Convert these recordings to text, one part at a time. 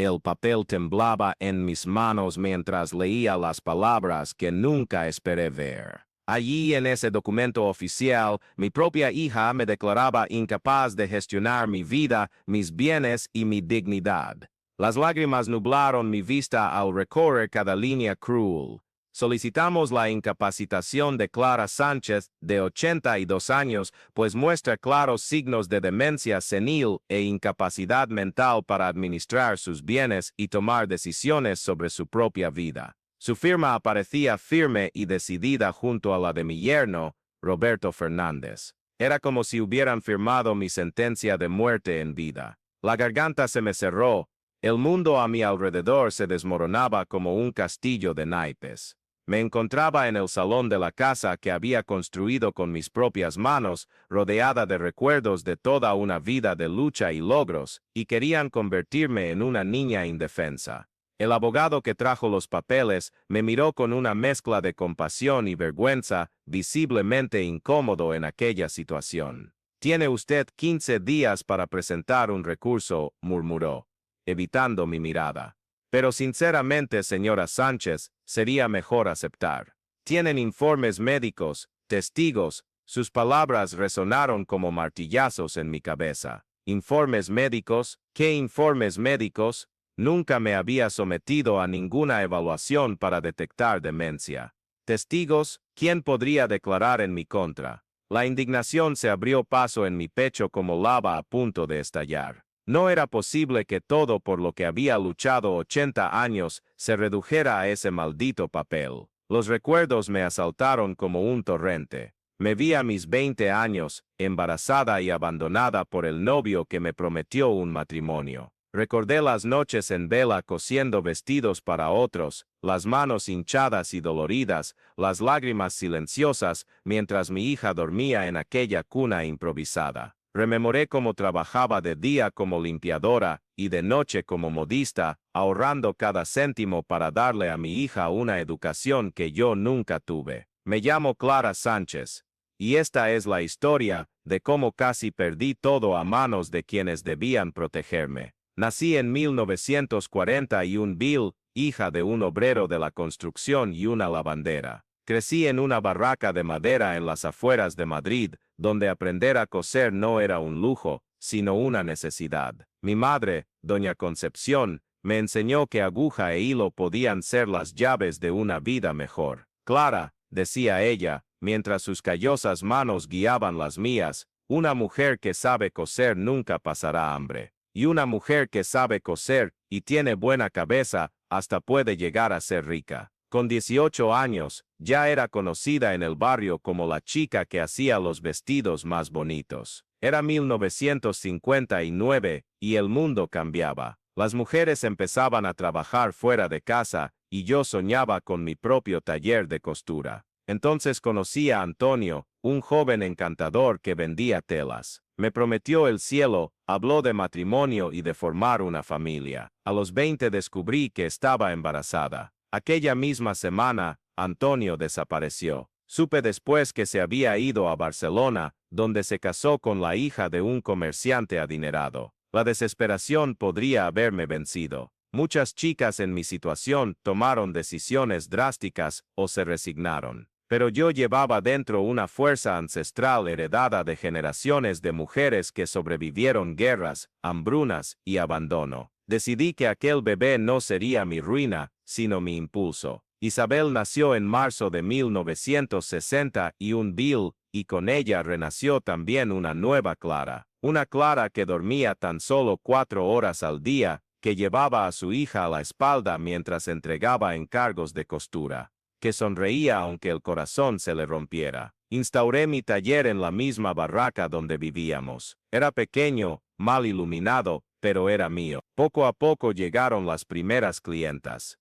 El papel temblaba en mis manos mientras leía las palabras que nunca esperé ver. Allí en ese documento oficial, mi propia hija me declaraba incapaz de gestionar mi vida, mis bienes y mi dignidad. Las lágrimas nublaron mi vista al recorrer cada línea cruel. Solicitamos la incapacitación de Clara Sánchez, de 82 años, pues muestra claros signos de demencia senil e incapacidad mental para administrar sus bienes y tomar decisiones sobre su propia vida. Su firma aparecía firme y decidida junto a la de mi yerno, Roberto Fernández. Era como si hubieran firmado mi sentencia de muerte en vida. La garganta se me cerró. El mundo a mi alrededor se desmoronaba como un castillo de naipes. Me encontraba en el salón de la casa que había construido con mis propias manos, rodeada de recuerdos de toda una vida de lucha y logros, y querían convertirme en una niña indefensa. El abogado que trajo los papeles me miró con una mezcla de compasión y vergüenza, visiblemente incómodo en aquella situación. «Tiene usted 15 días para presentar un recurso», murmuró, evitando mi mirada. «Pero sinceramente, señora Sánchez, sería mejor aceptar. Tienen informes médicos, testigos». Sus palabras resonaron como martillazos en mi cabeza. ¿Informes médicos? ¿Qué informes médicos? Nunca me había sometido a ninguna evaluación para detectar demencia. ¿Testigos? ¿Quién podría declarar en mi contra? La indignación se abrió paso en mi pecho como lava a punto de estallar. No era posible que todo por lo que había luchado 80 años se redujera a ese maldito papel. Los recuerdos me asaltaron como un torrente. Me vi a mis 20 años, embarazada y abandonada por el novio que me prometió un matrimonio. Recordé las noches en vela cosiendo vestidos para otros, las manos hinchadas y doloridas, las lágrimas silenciosas mientras mi hija dormía en aquella cuna improvisada. Rememoré cómo trabajaba de día como limpiadora y de noche como modista, ahorrando cada céntimo para darle a mi hija una educación que yo nunca tuve. Me llamo Clara Sánchez, y esta es la historia de cómo casi perdí todo a manos de quienes debían protegerme. Nací en 1941 Bill, hija de un obrero de la construcción y una lavandera. Crecí en una barraca de madera en las afueras de Madrid, donde aprender a coser no era un lujo, sino una necesidad. Mi madre, doña Concepción, me enseñó que aguja e hilo podían ser las llaves de una vida mejor. «Clara», decía ella, mientras sus callosas manos guiaban las mías, «una mujer que sabe coser nunca pasará hambre. Y una mujer que sabe coser y tiene buena cabeza, hasta puede llegar a ser rica». Con 18 años, ya era conocida en el barrio como la chica que hacía los vestidos más bonitos. Era 1959 y el mundo cambiaba. Las mujeres empezaban a trabajar fuera de casa y yo soñaba con mi propio taller de costura. Entonces conocí a Antonio, un joven encantador que vendía telas. Me prometió el cielo, habló de matrimonio y de formar una familia. A los 20 descubrí que estaba embarazada. Aquella misma semana, Antonio desapareció. Supe después que se había ido a Barcelona, donde se casó con la hija de un comerciante adinerado. La desesperación podría haberme vencido. Muchas chicas en mi situación tomaron decisiones drásticas o se resignaron. Pero yo llevaba dentro una fuerza ancestral heredada de generaciones de mujeres que sobrevivieron guerras, hambrunas y abandono. Decidí que aquel bebé no sería mi ruina, sino mi impulso. Isabel nació en marzo de 1961 Bill, y con ella renació también una nueva Clara. Una Clara que dormía tan solo 4 horas al día, que llevaba a su hija a la espalda mientras entregaba encargos de costura, que sonreía aunque el corazón se le rompiera. Instauré mi taller en la misma barraca donde vivíamos. Era pequeño, mal iluminado, pero era mío. Poco a poco llegaron las primeras clientas.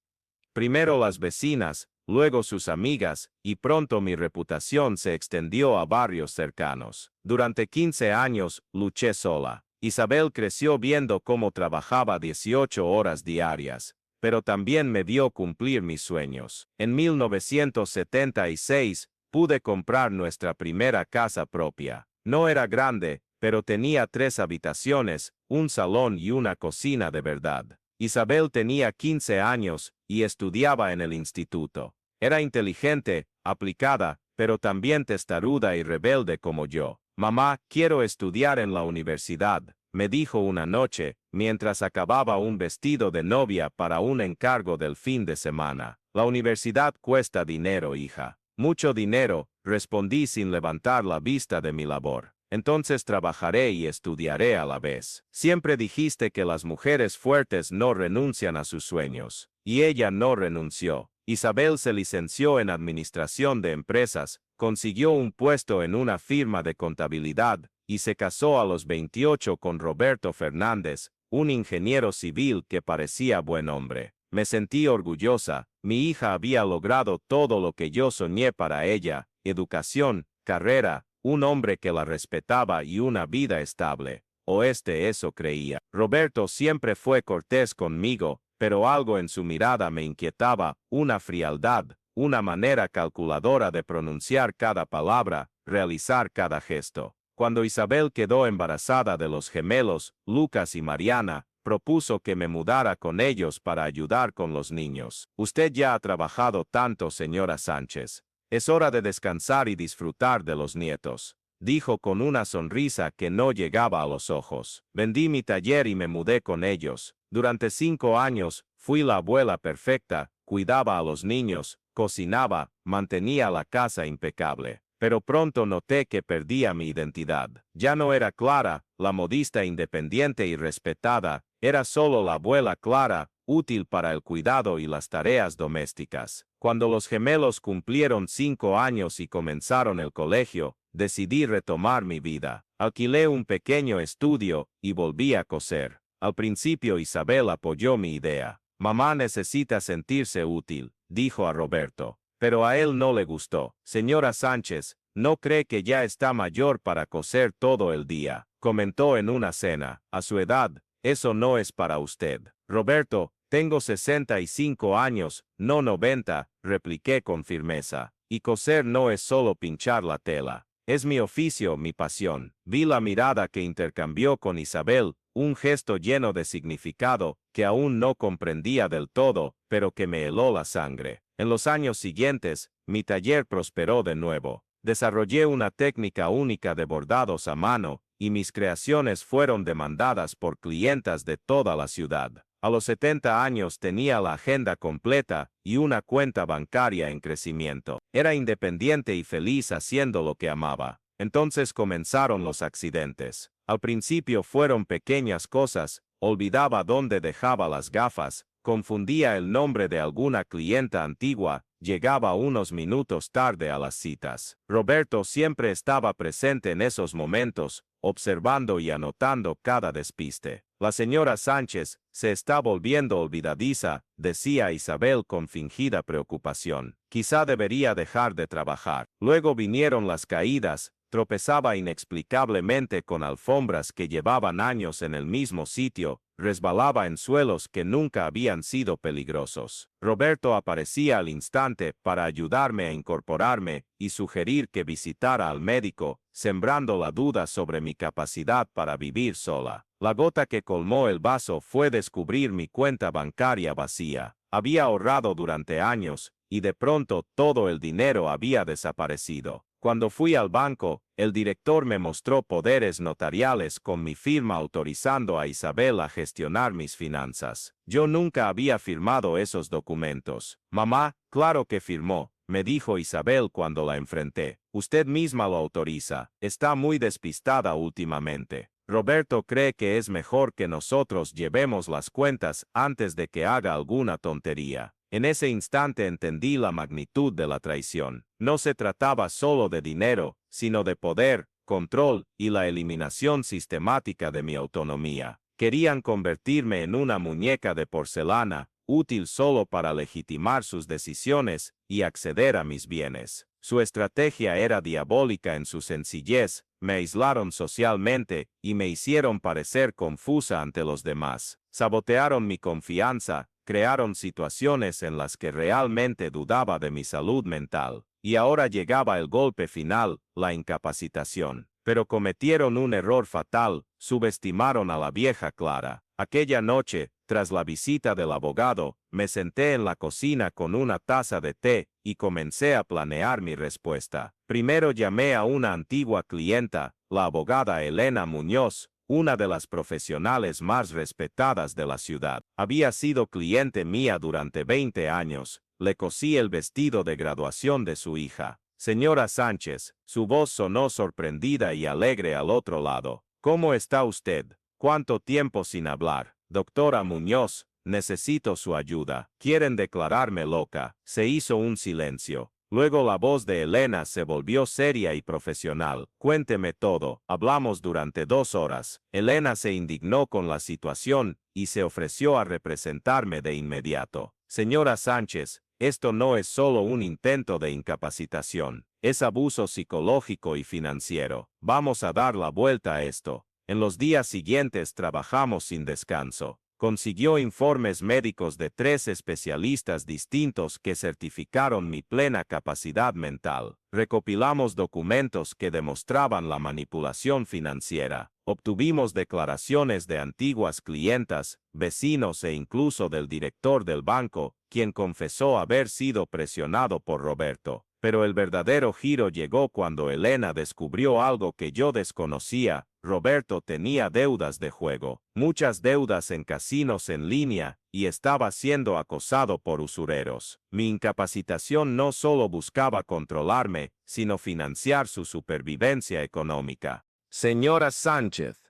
Primero las vecinas, luego sus amigas, y pronto mi reputación se extendió a barrios cercanos. Durante 15 años, luché sola. Isabel creció viendo cómo trabajaba 18 horas diarias, pero también me vio cumplir mis sueños. En 1976, pude comprar nuestra primera casa propia. No era grande, pero tenía 3 habitaciones, un salón y una cocina de verdad. Isabel tenía 15 años y estudiaba en el instituto. Era inteligente, aplicada, pero también testaruda y rebelde como yo. Mamá, quiero estudiar en la universidad, me dijo una noche, mientras acababa un vestido de novia para un encargo del fin de semana. La universidad cuesta dinero, hija. Mucho dinero, respondí sin levantar la vista de mi labor. Entonces trabajaré y estudiaré a la vez. Siempre dijiste que las mujeres fuertes no renuncian a sus sueños. Y ella no renunció. Isabel se licenció en Administración de Empresas, consiguió un puesto en una firma de contabilidad, y se casó a los 28 con Roberto Fernández, un ingeniero civil que parecía buen hombre. Me sentí orgullosa, mi hija había logrado todo lo que yo soñé para ella: educación, carrera, un hombre que la respetaba y una vida estable. Eso creía. Roberto siempre fue cortés conmigo, pero algo en su mirada me inquietaba, una frialdad, una manera calculadora de pronunciar cada palabra, realizar cada gesto. Cuando Isabel quedó embarazada de los gemelos, Lucas y Mariana, propuso que me mudara con ellos para ayudar con los niños. Usted ya ha trabajado tanto, señora Sánchez. Es hora de descansar y disfrutar de los nietos, dijo con una sonrisa que no llegaba a los ojos. Vendí mi taller y me mudé con ellos. Durante 5 años, fui la abuela perfecta, cuidaba a los niños, cocinaba, mantenía la casa impecable. Pero pronto noté que perdía mi identidad. Ya no era Clara, la modista independiente y respetada, era solo la abuela Clara, útil para el cuidado y las tareas domésticas. Cuando los gemelos cumplieron 5 años y comenzaron el colegio, decidí retomar mi vida. Alquilé un pequeño estudio y volví a coser. Al principio Isabel apoyó mi idea. Mamá necesita sentirse útil, dijo a Roberto. Pero a él no le gustó. Señora Sánchez, ¿no cree que ya está mayor para coser todo el día?, comentó en una cena. A su edad, eso no es para usted. Roberto, tengo 65 años, no 90, repliqué con firmeza. Y coser no es solo pinchar la tela. Es mi oficio, mi pasión. Vi la mirada que intercambió con Isabel, un gesto lleno de significado, que aún no comprendía del todo, pero que me heló la sangre. En los años siguientes, mi taller prosperó de nuevo. Desarrollé una técnica única de bordados a mano, y mis creaciones fueron demandadas por clientas de toda la ciudad. A los 70 años tenía la agenda completa y una cuenta bancaria en crecimiento. Era independiente y feliz haciendo lo que amaba. Entonces comenzaron los accidentes. Al principio fueron pequeñas cosas: olvidaba dónde dejaba las gafas, confundía el nombre de alguna clienta antigua, llegaba unos minutos tarde a las citas. Roberto siempre estaba presente en esos momentos, observando y anotando cada despiste. La señora Sánchez se está volviendo olvidadiza, decía Isabel con fingida preocupación. Quizá debería dejar de trabajar. Luego vinieron las caídas. Tropezaba inexplicablemente con alfombras que llevaban años en el mismo sitio, resbalaba en suelos que nunca habían sido peligrosos. Roberto aparecía al instante para ayudarme a incorporarme y sugerir que visitara al médico, sembrando la duda sobre mi capacidad para vivir sola. La gota que colmó el vaso fue descubrir mi cuenta bancaria vacía. Había ahorrado durante años, y de pronto todo el dinero había desaparecido. Cuando fui al banco, el director me mostró poderes notariales con mi firma autorizando a Isabel a gestionar mis finanzas. Yo nunca había firmado esos documentos. Mamá, claro que firmó, me dijo Isabel cuando la enfrenté. Usted misma lo autoriza. Está muy despistada últimamente. Roberto cree que es mejor que nosotros llevemos las cuentas antes de que haga alguna tontería. En ese instante entendí la magnitud de la traición. No se trataba solo de dinero, sino de poder, control y la eliminación sistemática de mi autonomía. Querían convertirme en una muñeca de porcelana, útil solo para legitimar sus decisiones y acceder a mis bienes. Su estrategia era diabólica en su sencillez. Me aislaron socialmente y me hicieron parecer confusa ante los demás. Sabotearon mi confianza. Crearon situaciones en las que realmente dudaba de mi salud mental. Y ahora llegaba el golpe final, la incapacitación. Pero cometieron un error fatal, subestimaron a la vieja Clara. Aquella noche, Tras la visita del abogado, me senté en la cocina con una taza de té y comencé a planear mi respuesta. Primero llamé a una antigua clienta, la abogada Elena Muñoz, una de las profesionales más respetadas de la ciudad. Había sido cliente mía durante 20 años. Le cosí el vestido de graduación de su hija. Señora Sánchez, su voz sonó sorprendida y alegre al otro lado. ¿Cómo está usted? ¿Cuánto tiempo sin hablar? Doctora Muñoz, necesito su ayuda. ¿Quieren declararme loca? Se hizo un silencio. Luego la voz de Elena se volvió seria y profesional. Cuénteme todo. Hablamos durante 2 horas. Elena se indignó con la situación y se ofreció a representarme de inmediato. Señora Sánchez, esto no es solo un intento de incapacitación. Es abuso psicológico y financiero. Vamos a dar la vuelta a esto. En los días siguientes trabajamos sin descanso. Consiguió informes médicos de 3 especialistas distintos que certificaron mi plena capacidad mental. Recopilamos documentos que demostraban la manipulación financiera. Obtuvimos declaraciones de antiguas clientas, vecinos e incluso del director del banco, quien confesó haber sido presionado por Roberto. Pero el verdadero giro llegó cuando Elena descubrió algo que yo desconocía. Roberto tenía deudas de juego, muchas deudas en casinos en línea, y estaba siendo acosado por usureros. Mi incapacitación no solo buscaba controlarme, sino financiar su supervivencia económica. Señora Sánchez,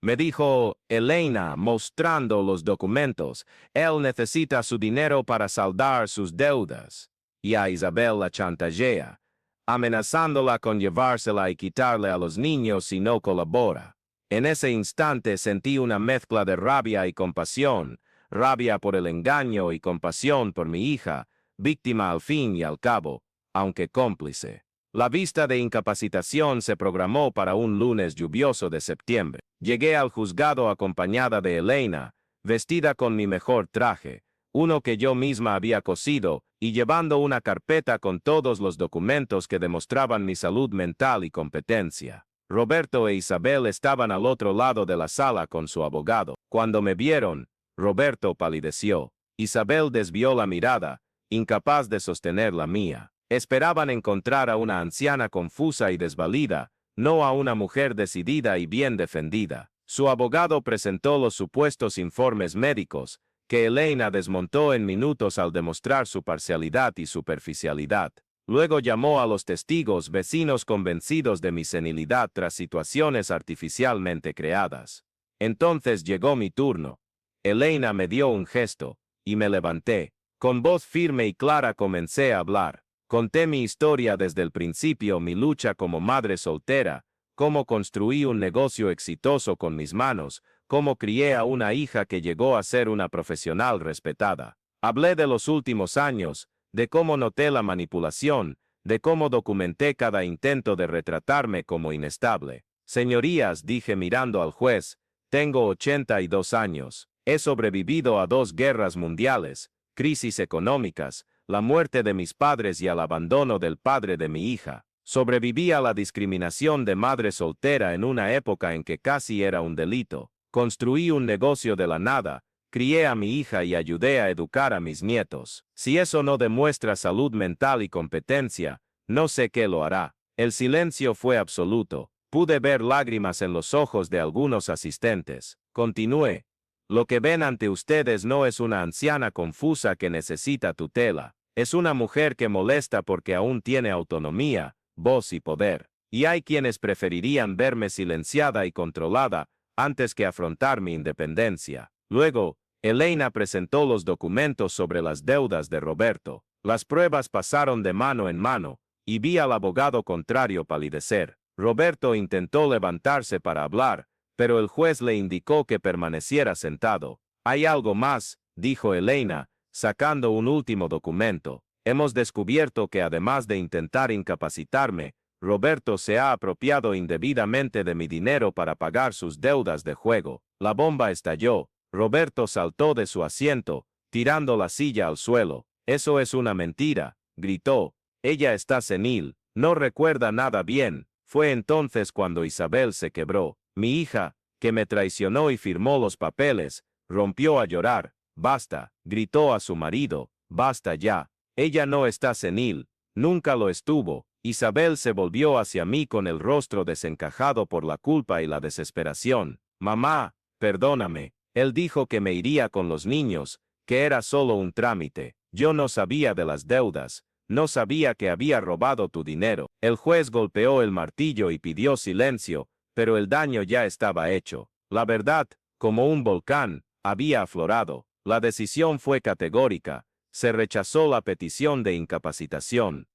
me dijo Elena mostrando los documentos, él necesita su dinero para saldar sus deudas. Y a Isabel la chantajea, amenazándola con llevársela y quitarle a los niños si no colabora. En ese instante sentí una mezcla de rabia y compasión, rabia por el engaño y compasión por mi hija, víctima al fin y al cabo, aunque cómplice. La vista de incapacitación se programó para un lunes lluvioso de septiembre. Llegué al juzgado acompañada de Elena, vestida con mi mejor traje, uno que yo misma había cosido, y llevando una carpeta con todos los documentos que demostraban mi salud mental y competencia. Roberto e Isabel estaban al otro lado de la sala con su abogado. Cuando me vieron, Roberto palideció. Isabel desvió la mirada, incapaz de sostener la mía. Esperaban encontrar a una anciana confusa y desvalida, no a una mujer decidida y bien defendida. Su abogado presentó los supuestos informes médicos, que Elena desmontó en minutos al demostrar su parcialidad y superficialidad. Luego llamó a los testigos, vecinos convencidos de mi senilidad tras situaciones artificialmente creadas. Entonces llegó mi turno. Elena me dio un gesto, y me levanté. Con voz firme y clara comencé a hablar. Conté mi historia desde el principio, mi lucha como madre soltera, cómo construí un negocio exitoso con mis manos, cómo crié a una hija que llegó a ser una profesional respetada. Hablé de los últimos años, de cómo noté la manipulación, de cómo documenté cada intento de retratarme como inestable. Señorías, dije mirando al juez, tengo 82 años. He sobrevivido a 2 guerras mundiales, crisis económicas, la muerte de mis padres y al abandono del padre de mi hija. Sobreviví a la discriminación de madre soltera en una época en que casi era un delito. Construí un negocio de la nada, crié a mi hija y ayudé a educar a mis nietos. Si eso no demuestra salud mental y competencia, no sé qué lo hará. El silencio fue absoluto. Pude ver lágrimas en los ojos de algunos asistentes. Continué. Lo que ven ante ustedes no es una anciana confusa que necesita tutela. Es una mujer que molesta porque aún tiene autonomía, voz y poder. Y hay quienes preferirían verme silenciada y controlada antes que afrontar mi independencia. Luego, Elena presentó los documentos sobre las deudas de Roberto. Las pruebas pasaron de mano en mano, y vi al abogado contrario palidecer. Roberto intentó levantarse para hablar, pero el juez le indicó que permaneciera sentado. Hay algo más, dijo Elena, sacando un último documento. Hemos descubierto que además de intentar incapacitarme, Roberto se ha apropiado indebidamente de mi dinero para pagar sus deudas de juego. La bomba estalló. Roberto saltó de su asiento, tirando la silla al suelo. Eso es una mentira, gritó. Ella está senil, no recuerda nada bien. Fue entonces cuando Isabel se quebró. Mi hija, que me traicionó y firmó los papeles, Rompió a llorar. Basta, gritó a su marido. Basta ya. Ella no está senil. Nunca lo estuvo. Isabel se volvió hacia mí con el rostro desencajado por la culpa y la desesperación. Mamá, perdóname. Él dijo que me iría con los niños, que era solo un trámite. Yo no sabía de las deudas. No sabía que había robado tu dinero. El juez golpeó el martillo y pidió silencio, pero el daño ya estaba hecho. La verdad, como un volcán, había aflorado. La decisión fue categórica. Se rechazó la petición de incapacitación.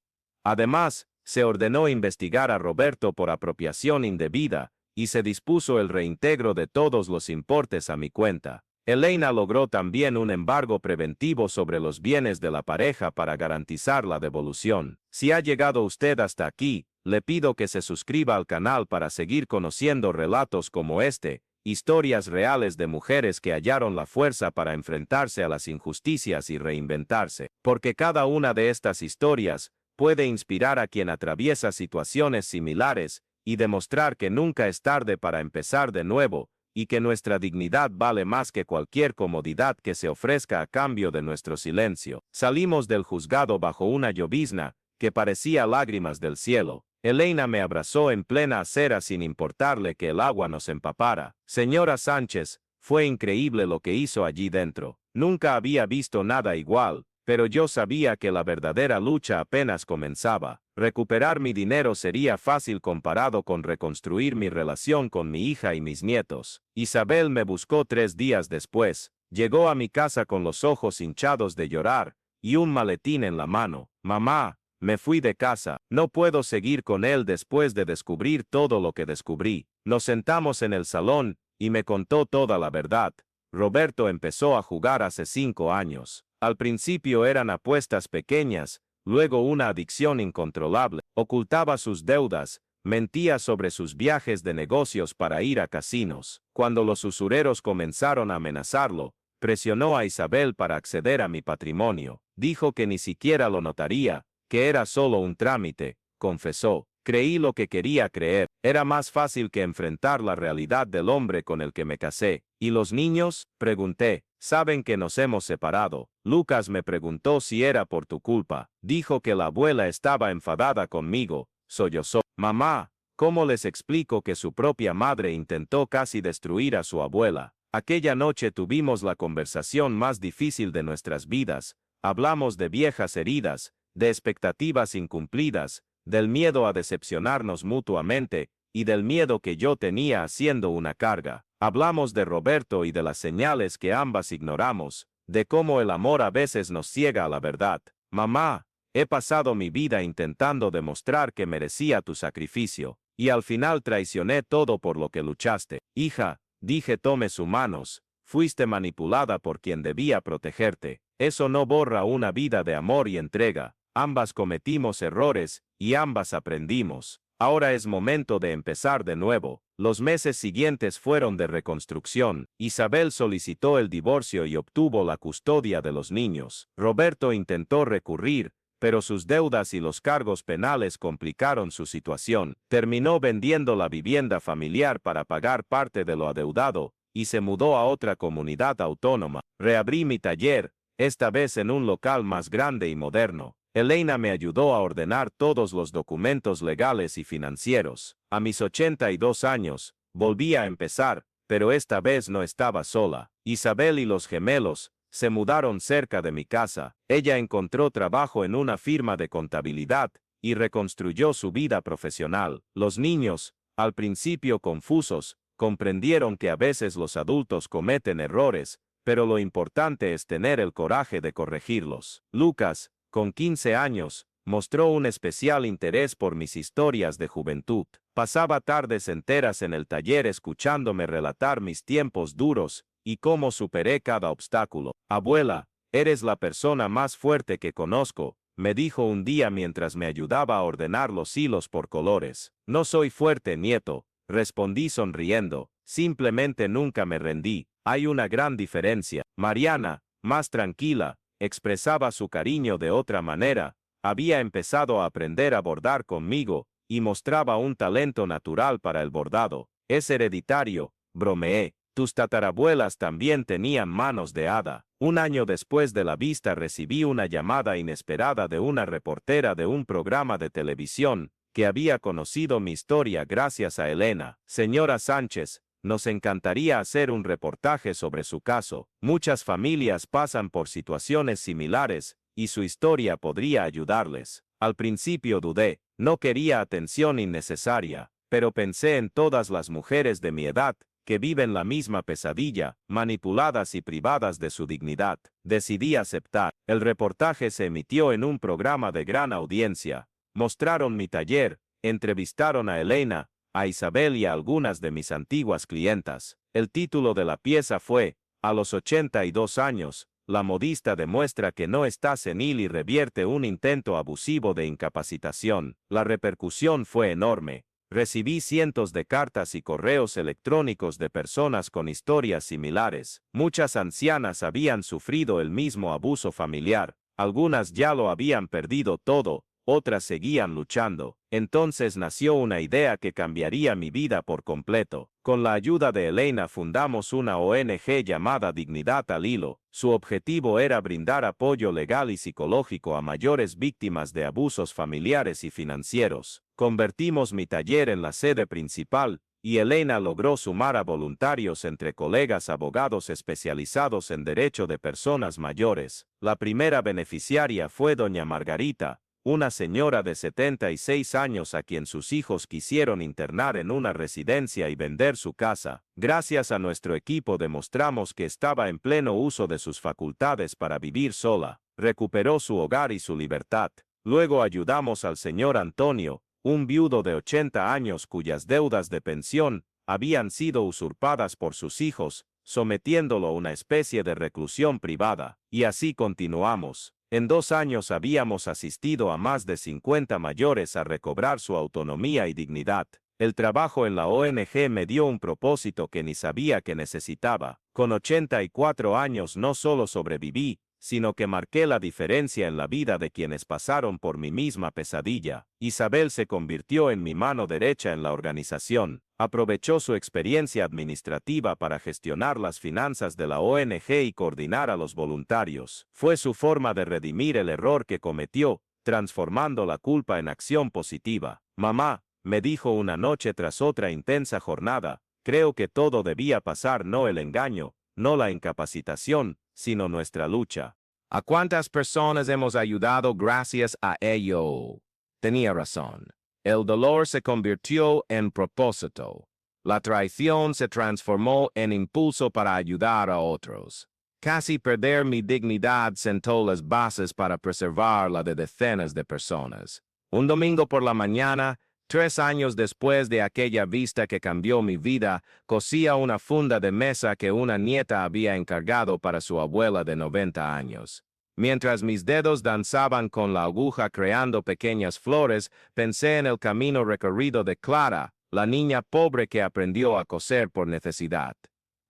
Además, se ordenó investigar a Roberto por apropiación indebida, y se dispuso el reintegro de todos los importes a mi cuenta. Elena logró también un embargo preventivo sobre los bienes de la pareja para garantizar la devolución. Si ha llegado usted hasta aquí, le pido que se suscriba al canal para seguir conociendo relatos como este, historias reales de mujeres que hallaron la fuerza para enfrentarse a las injusticias y reinventarse, porque cada una de estas historias puede inspirar a quien atraviesa situaciones similares y demostrar que nunca es tarde para empezar de nuevo, y que nuestra dignidad vale más que cualquier comodidad que se ofrezca a cambio de nuestro silencio. Salimos del juzgado bajo una llovizna que parecía lágrimas del cielo. Elena me abrazó en plena acera sin importarle que el agua nos empapara. Señora Sánchez, fue increíble lo que hizo allí dentro. Nunca había visto nada igual, pero yo sabía que la verdadera lucha apenas comenzaba. Recuperar mi dinero sería fácil comparado con reconstruir mi relación con mi hija y mis nietos. Isabel me buscó 3 días después. Llegó a mi casa con los ojos hinchados de llorar y un maletín en la mano. Mamá, me fui de casa. No puedo seguir con él después de descubrir todo lo que descubrí. Nos sentamos en el salón y me contó toda la verdad. Roberto empezó a jugar hace 5 años. Al principio eran apuestas pequeñas, luego una adicción incontrolable. Ocultaba sus deudas, mentía sobre sus viajes de negocios para ir a casinos. Cuando los usureros comenzaron a amenazarlo, presionó a Isabel para acceder a mi patrimonio. Dijo que ni siquiera lo notaría, que era solo un trámite, confesó. Creí lo que quería creer. Era más fácil que enfrentar la realidad del hombre con el que me casé. ¿Y los niños?, pregunté. Saben que nos hemos separado. Lucas me preguntó si era por tu culpa. Dijo que la abuela estaba enfadada conmigo. Sollozó. Mamá, ¿cómo les explico que su propia madre intentó casi destruir a su abuela? Aquella noche tuvimos la conversación más difícil de nuestras vidas. Hablamos de viejas heridas, de expectativas incumplidas, del miedo a decepcionarnos mutuamente, y del miedo que yo tenía haciendo una carga. Hablamos de Roberto y de las señales que ambas ignoramos, de cómo el amor a veces nos ciega a la verdad. Mamá, he pasado mi vida intentando demostrar que merecía tu sacrificio, y al final traicioné todo por lo que luchaste. Hija, dije, tome sus manos, fuiste manipulada por quien debía protegerte. Eso no borra una vida de amor y entrega. Ambas cometimos errores, y ambas aprendimos. Ahora es momento de empezar de nuevo. Los meses siguientes fueron de reconstrucción. Isabel solicitó el divorcio y obtuvo la custodia de los niños. Roberto intentó recurrir, pero sus deudas y los cargos penales complicaron su situación. Terminó vendiendo la vivienda familiar para pagar parte de lo adeudado, y se mudó a otra comunidad autónoma. Reabrí mi taller, esta vez en un local más grande y moderno. Elena me ayudó a ordenar todos los documentos legales y financieros. A mis 82 años, volví a empezar, pero esta vez no estaba sola. Isabel y los gemelos se mudaron cerca de mi casa. Ella encontró trabajo en una firma de contabilidad y reconstruyó su vida profesional. Los niños, al principio confusos, comprendieron que a veces los adultos cometen errores, pero lo importante es tener el coraje de corregirlos. Lucas, con 15 años, mostró un especial interés por mis historias de juventud. Pasaba tardes enteras en el taller escuchándome relatar mis tiempos duros y cómo superé cada obstáculo. Abuela, eres la persona más fuerte que conozco, me dijo un día mientras me ayudaba a ordenar los hilos por colores. No soy fuerte, nieto, respondí sonriendo, simplemente nunca me rendí. Hay una gran diferencia. Mariana, más tranquila, expresaba su cariño de otra manera, había empezado a aprender a bordar conmigo, y mostraba un talento natural para el bordado. Es hereditario, bromeé. Tus tatarabuelas también tenían manos de hada. Un año después de la vista recibí una llamada inesperada de una reportera de un programa de televisión que había conocido mi historia gracias a Elena. Señora Sánchez, nos encantaría hacer un reportaje sobre su caso. Muchas familias pasan por situaciones similares y su historia podría ayudarles. Al principio dudé, no quería atención innecesaria, pero pensé en todas las mujeres de mi edad que viven la misma pesadilla, manipuladas y privadas de su dignidad. Decidí aceptar. El reportaje se emitió en un programa de gran audiencia. Mostraron mi taller, entrevistaron a Elena, a Isabel y a algunas de mis antiguas clientas. El título de la pieza fue, a los 82 años, la modista demuestra que no está senil y revierte un intento abusivo de incapacitación. La repercusión fue enorme. Recibí cientos de cartas y correos electrónicos de personas con historias similares. Muchas ancianas habían sufrido el mismo abuso familiar. Algunas ya lo habían perdido todo, otras seguían luchando. Entonces nació una idea que cambiaría mi vida por completo. Con la ayuda de Elena fundamos una ONG llamada Dignidad al Hilo. Su objetivo era brindar apoyo legal y psicológico a mayores víctimas de abusos familiares y financieros. Convertimos mi taller en la sede principal, y Elena logró sumar a voluntarios entre colegas abogados especializados en derecho de personas mayores. La primera beneficiaria fue doña Margarita, una señora de 76 años a quien sus hijos quisieron internar en una residencia y vender su casa. Gracias a nuestro equipo demostramos que estaba en pleno uso de sus facultades para vivir sola. Recuperó su hogar y su libertad. Luego ayudamos al señor Antonio, un viudo de 80 años cuyas deudas de pensión habían sido usurpadas por sus hijos, sometiéndolo a una especie de reclusión privada. Y así continuamos. En 2 años habíamos asistido a más de 50 mayores a recobrar su autonomía y dignidad. El trabajo en la ONG me dio un propósito que ni sabía que necesitaba. Con 84 años no solo sobreviví, sino que marqué la diferencia en la vida de quienes pasaron por mi misma pesadilla. Isabel se convirtió en mi mano derecha en la organización. Aprovechó su experiencia administrativa para gestionar las finanzas de la ONG y coordinar a los voluntarios. Fue su forma de redimir el error que cometió, transformando la culpa en acción positiva. Mamá, me dijo una noche tras otra intensa jornada, creo que todo debía pasar, no el engaño, no la incapacitación, sino nuestra lucha. ¿A cuántas personas hemos ayudado gracias a ello? Tenía razón. El dolor se convirtió en propósito. La traición se transformó en impulso para ayudar a otros. Casi perder mi dignidad sentó las bases para preservar la de decenas de personas. Un domingo por la mañana, 3 años después de aquella vista que cambió mi vida, cosía una funda de mesa que una nieta había encargado para su abuela de 90 años. Mientras mis dedos danzaban con la aguja creando pequeñas flores, pensé en el camino recorrido de Clara, la niña pobre que aprendió a coser por necesidad.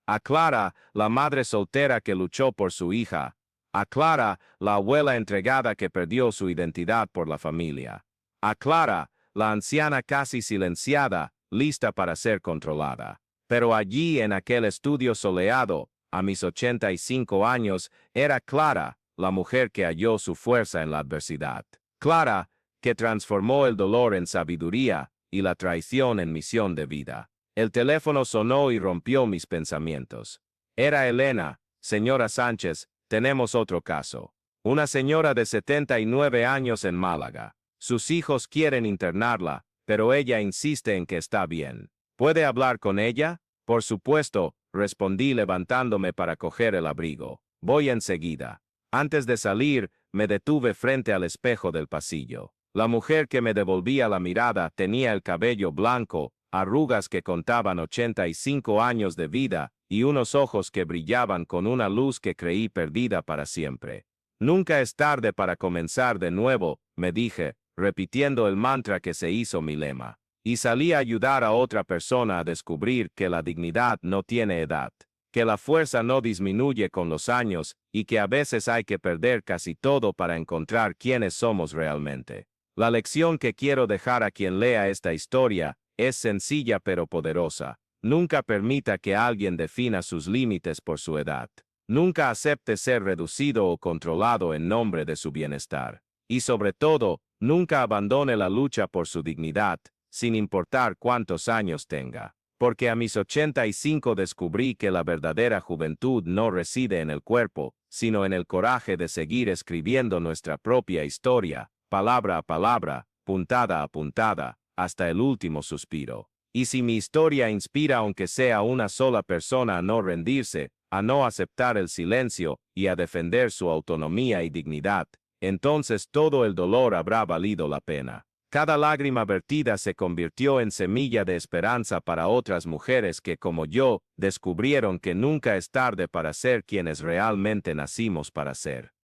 A Clara, la madre soltera que luchó por su hija. A Clara, la abuela entregada que perdió su identidad por la familia. A Clara, la anciana casi silenciada, lista para ser controlada. Pero allí en aquel estudio soleado, a mis 85 años, era Clara, la mujer que halló su fuerza en la adversidad. Clara, que transformó el dolor en sabiduría y la traición en misión de vida. El teléfono sonó y rompió mis pensamientos. Era Elena. Señora Sánchez, tenemos otro caso. Una señora de 79 años en Málaga. Sus hijos quieren internarla, pero ella insiste en que está bien. ¿Puede hablar con ella? Por supuesto, respondí levantándome para coger el abrigo. Voy enseguida. Antes de salir, me detuve frente al espejo del pasillo. La mujer que me devolvía la mirada tenía el cabello blanco, arrugas que contaban 85 años de vida y unos ojos que brillaban con una luz que creí perdida para siempre. Nunca es tarde para comenzar de nuevo, me dije, repitiendo el mantra que se hizo mi lema. Y salí a ayudar a otra persona a descubrir que la dignidad no tiene edad, que la fuerza no disminuye con los años y que a veces hay que perder casi todo para encontrar quiénes somos realmente. La lección que quiero dejar a quien lea esta historia es sencilla pero poderosa. Nunca permita que alguien defina sus límites por su edad. Nunca acepte ser reducido o controlado en nombre de su bienestar. Y sobre todo, nunca abandone la lucha por su dignidad, sin importar cuántos años tenga. Porque a mis 85 descubrí que la verdadera juventud no reside en el cuerpo, sino en el coraje de seguir escribiendo nuestra propia historia, palabra a palabra, puntada a puntada, hasta el último suspiro. Y si mi historia inspira aunque sea una sola persona a no rendirse, a no aceptar el silencio y a defender su autonomía y dignidad, entonces todo el dolor habrá valido la pena. Cada lágrima vertida se convirtió en semilla de esperanza para otras mujeres que, como yo, descubrieron que nunca es tarde para ser quienes realmente nacimos para ser.